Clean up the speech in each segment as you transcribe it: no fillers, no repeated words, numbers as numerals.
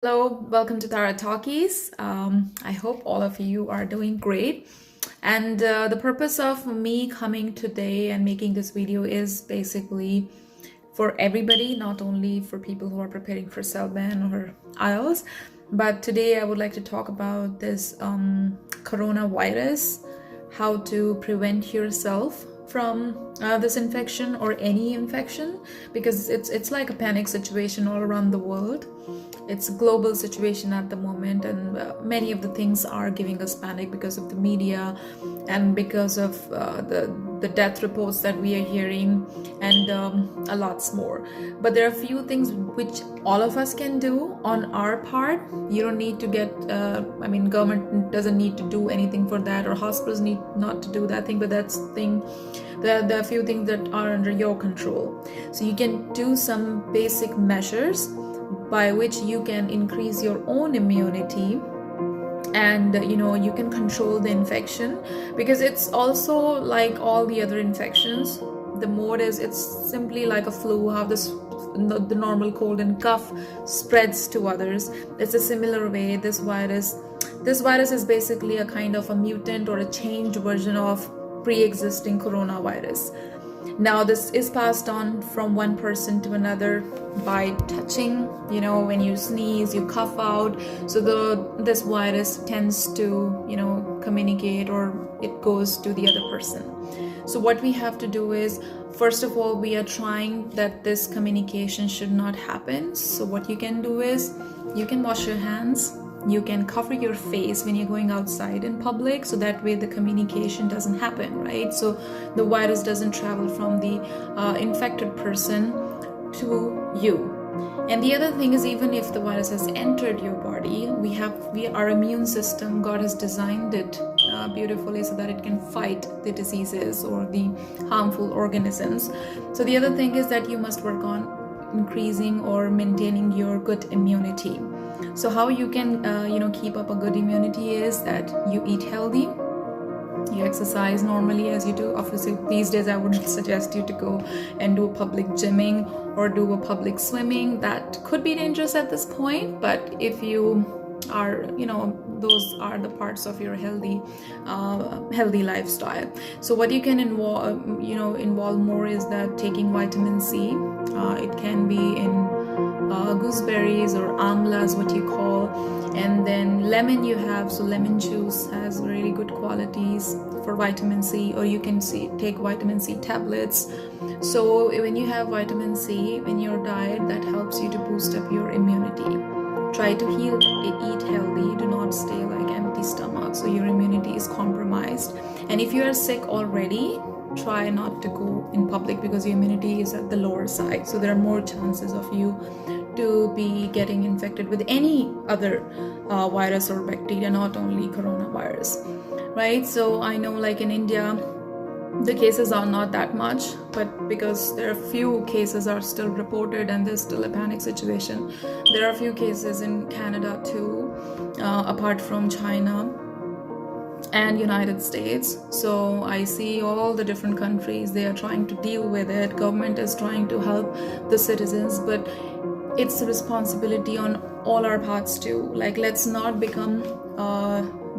Hello, welcome to Tara Talkies. I hope all of you are doing great. And the purpose of me coming today and making this video is basically for everybody, not only for people who are preparing for CELBAN or IELTS, but today I would like to talk about this coronavirus, how to prevent yourself from this infection or any infection, because it's like a panic situation all around the world. It's a global situation at the moment, and many of the things are giving us panic because of the media and because of the death reports that we are hearing, and a lots more. But there are a few things which all of us can do on our part. You don't need to get government doesn't need to do anything for that, or hospitals need not to do that thing, but that's the thing. There are a few things that are under your control. So you can do some basic measures by which you can increase your own immunity, and you can control the infection, because it's also like all the other infections. The mode is, it's simply like a flu, how the normal cold and cough spreads to others. It's a similar way. This virus is basically a kind of a mutant or a changed version of pre-existing coronavirus. Now this is passed on from one person to another by touching. When you sneeze, you cough out, so this virus tends to communicate, or it goes to the other person. So what we have to do is, first of all, we are trying that this communication should not happen. So what you can do is, you can wash your hands, you can cover your face when you're going outside in public, so that way the communication doesn't happen, right? So the virus doesn't travel from the infected person to you. And the other thing is, even if the virus has entered your body, our immune system, God has designed it beautifully so that it can fight the diseases or the harmful organisms. So the other thing is that you must work on increasing or maintaining your good immunity. So how you can keep up a good immunity is that you eat healthy, you exercise normally as you do. Obviously these days I wouldn't suggest you to go and do a public gymming or do a public swimming. That could be dangerous at this point, but if you are, those are the parts of your healthy lifestyle. So what you can involve more is that taking vitamin C. It can be in gooseberries or amlas, what you call, and then lemon you have. So lemon juice has really good qualities for vitamin C, or you can take vitamin C tablets. So when you have vitamin C in your diet, that helps you to boost up your immunity. Try to eat healthy. Do not stay like empty stomach, so your immunity is compromised. And if you are sick already, try not to go in public, because your immunity is at the lower side. So there are more chances of you to be getting infected with any other virus or bacteria, not only coronavirus, right? So I know, like in India, the cases are not that much, but because there are few cases are still reported and there's still a panic situation. There are a few cases in Canada too, apart from China and United States. So I see all the different countries, they are trying to deal with it. Government is trying to help the citizens, but it's a responsibility on all our parts too. Like, let's not become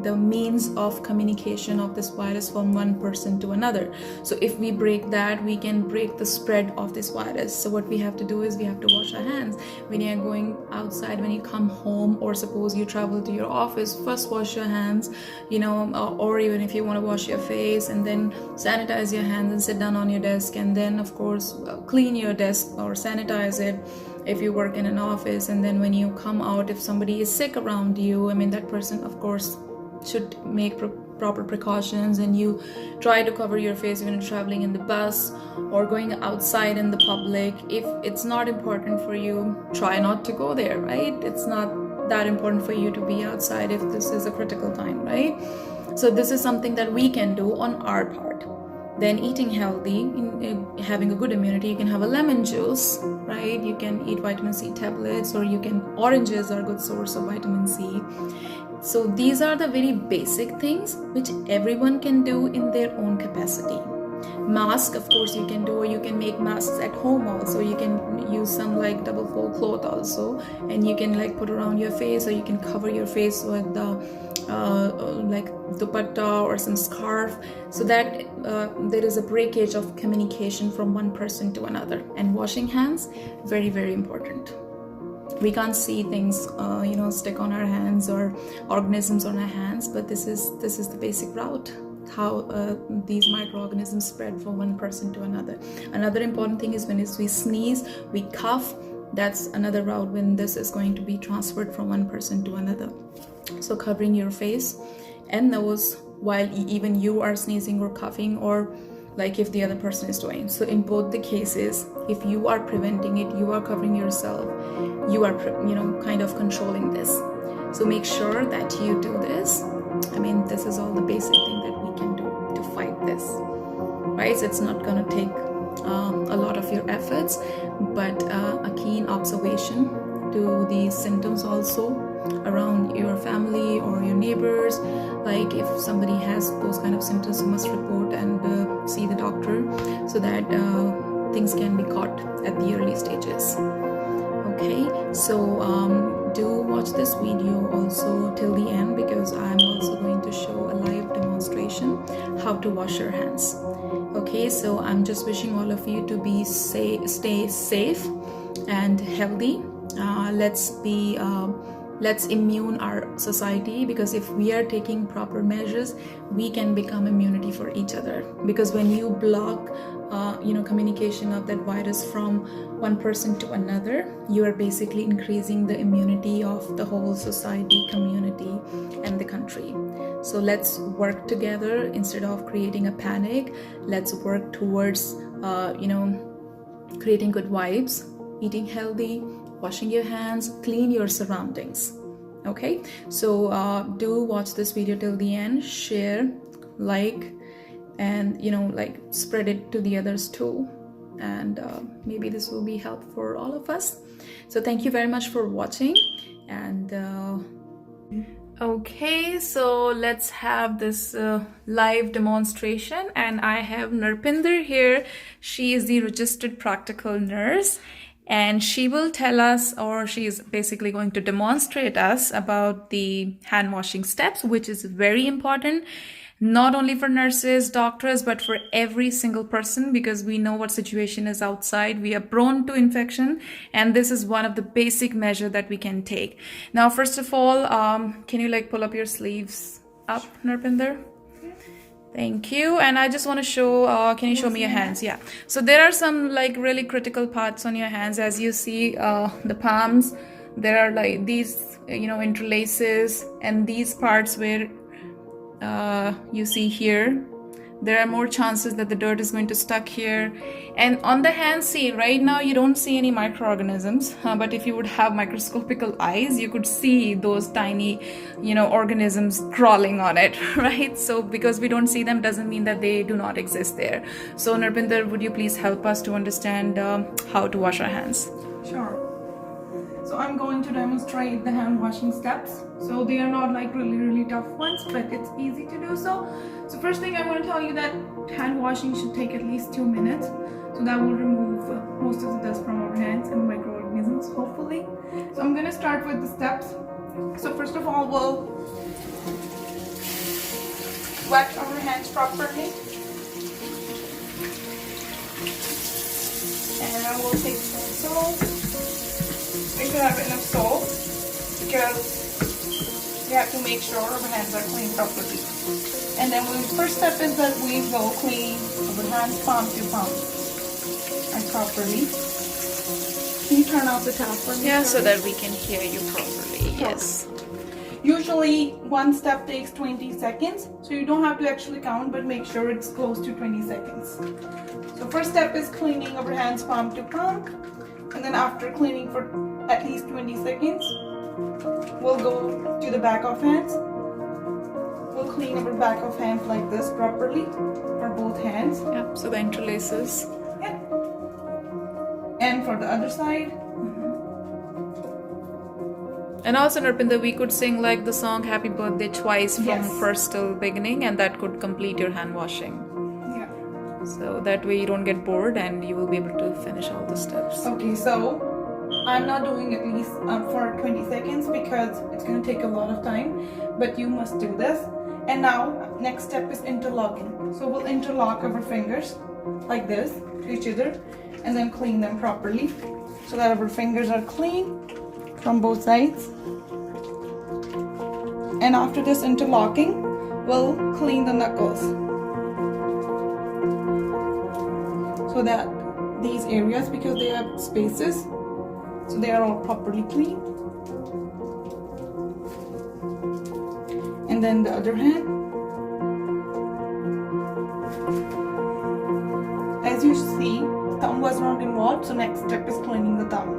the means of communication of this virus from one person to another. So if we break that, we can break the spread of this virus. So what we have to do is, we have to wash our hands when you're going outside. When you come home, or suppose you travel to your office, first wash your hands, or even if you want to wash your face, and then sanitize your hands and sit down on your desk, and then of course clean your desk or sanitize it if you work in an office. And then when you come out, if somebody is sick around you, that person of course should make proper precautions, and you try to cover your face when you're traveling in the bus or going outside in the public. If it's not important for you, try not to go there, right? It's not that important for you to be outside if this is a critical time, right? So this is something that we can do on our part. Then eating healthy, having a good immunity, you can have a lemon juice, right? You can eat vitamin C tablets, or oranges are a good source of vitamin C. So these are the very basic things which everyone can do in their own capacity. Mask, of course, you can do, or you can make masks at home also. You can use some like double fold cloth also, and you can like put around your face, or you can cover your face with the like dupatta or some scarf, so that there is a breakage of communication from one person to another. And washing hands, very, very important. We can't see things stick on our hands or organisms on our hands, but this is the basic route how these microorganisms spread from one person to another. Another important thing is when we sneeze, we cough, that's another route when this is going to be transferred from one person to another. So covering your face and nose while even you are sneezing or coughing, or like if the other person is doing. So in both the cases, if you are preventing it, you are covering yourself, you are kind of controlling this. So make sure that you do this. I mean, this is all the basic thing that we can do to fight this, right? So it's not going to take a lot of your efforts, but a keen observation to the symptoms also around your family or your neighbors. Like if somebody has those kind of symptoms, you must report and see the doctor, so that things can be caught at the early stages. Okay, so do watch this video also till the end, because I'm also going to show a live demonstration how to wash your hands. Okay, so I'm just wishing all of you to be stay safe and healthy. Let's immune our society, because if we are taking proper measures, we can become immunity for each other. Because when you block communication of that virus from one person to another, you are basically increasing the immunity of the whole society, community, and the country. So let's work together instead of creating a panic. Let's work towards creating good vibes, eating healthy, washing your hands, clean your surroundings. Okay, so do watch this video till the end, share, like, and spread it to the others too, and maybe this will be help for all of us. So thank you very much for watching, and okay, so let's have this live demonstration. And I have Narpinder here. She is the registered practical nurse, and she will tell us, or she is basically going to demonstrate us about the hand washing steps, which is very important, not only for nurses, doctors, but for every single person, because we know what situation is outside. We are prone to infection, and this is one of the basic measures that we can take. Now, first of all, can you pull up your sleeves up, Narpinder? Thank you. And I just want to show, can you show me your hands? Yeah. So there are some really critical parts on your hands. As you see, the palms, there are these, interlaces, and these parts where you see here, there are more chances that the dirt is going to stuck here. And on the hands, see, right now you don't see any microorganisms, but if you would have microscopical eyes, you could see those tiny, organisms crawling on it, right? So because we don't see them doesn't mean that they do not exist there. So Narpinder, would you please help us to understand how to wash our hands? Sure. So I'm going to demonstrate the hand washing steps. So they are not really tough ones, but it's easy to do so. So first thing I want to tell you that hand washing should take at least 2 minutes. So that will remove most of the dust from our hands and microorganisms, hopefully. So I'm going to start with the steps. So first of all, we'll wet our hands properly. And I will take some soap. We should have enough soap, because we have to make sure our hands are clean properly. And then the first step is that we will clean our hands palm to palm properly. Can you turn off the tap for me? Yeah, so that we can hear you properly. Yes. Usually one step takes 20 seconds, so you don't have to actually count, but make sure it's close to 20 seconds. So first step is cleaning our hands palm to palm, and then after cleaning for at least 20 seconds, we'll go to the back of hands. We'll clean our back of hands like this properly for both hands. Yep, so the interlaces. Yeah. And for the other side. And also, Narpinder, we could sing the song Happy Birthday twice from Yes. first till beginning, and that could complete your hand washing. Yeah. So that way you don't get bored and you will be able to finish all the steps. Okay, so I'm not doing at least for 20 seconds because it's going to take a lot of time, but you must do this. And now next step is interlocking. So we'll interlock our fingers like this to each other and then clean them properly so that our fingers are clean from both sides. And after this interlocking, we'll clean the knuckles so that these areas, because they have spaces, so they are all properly clean. And then the other hand. As you see, thumb was not involved, so next step is cleaning the thumb.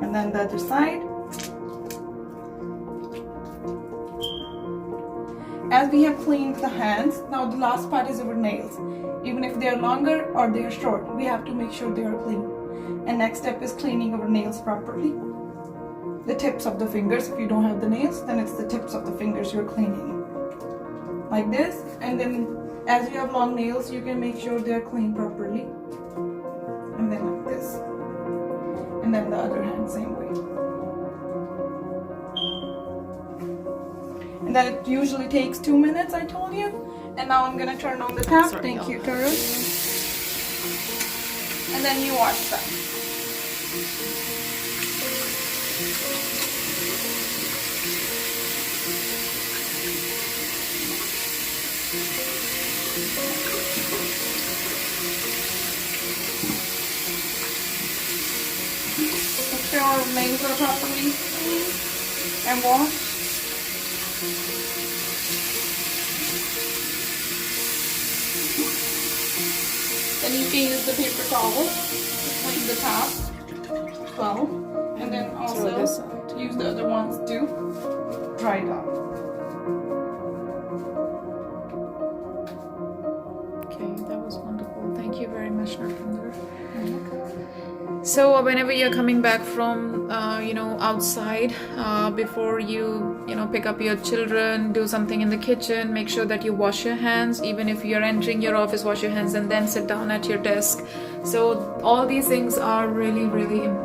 And then the other side. As we have cleaned the hands, now the last part is our nails. Even if they are longer or they are short, we have to make sure they are clean. And next step is cleaning our nails properly. The tips of the fingers, if you don't have the nails, then it's the tips of the fingers you're cleaning. Like this, and then as you have long nails, you can make sure they're clean properly. And then like this. And then the other hand, same way. And then it usually takes 2 minutes, I told you. And now I'm gonna turn on the tap. Sorry, Thank y'all. you, Tara. And then you wash them. Make sure our nails are properly clean and washed. Then you can use the paper towel to clean the top as well. And then Throw this also out. use the other ones to dry it off. Okay, that was wonderful. Thank you very much, Narendra. So whenever you're coming back from, outside, before you pick up your children, do something in the kitchen, make sure that you wash your hands. Even if you're entering your office, wash your hands and then sit down at your desk. So all these things are really, really important.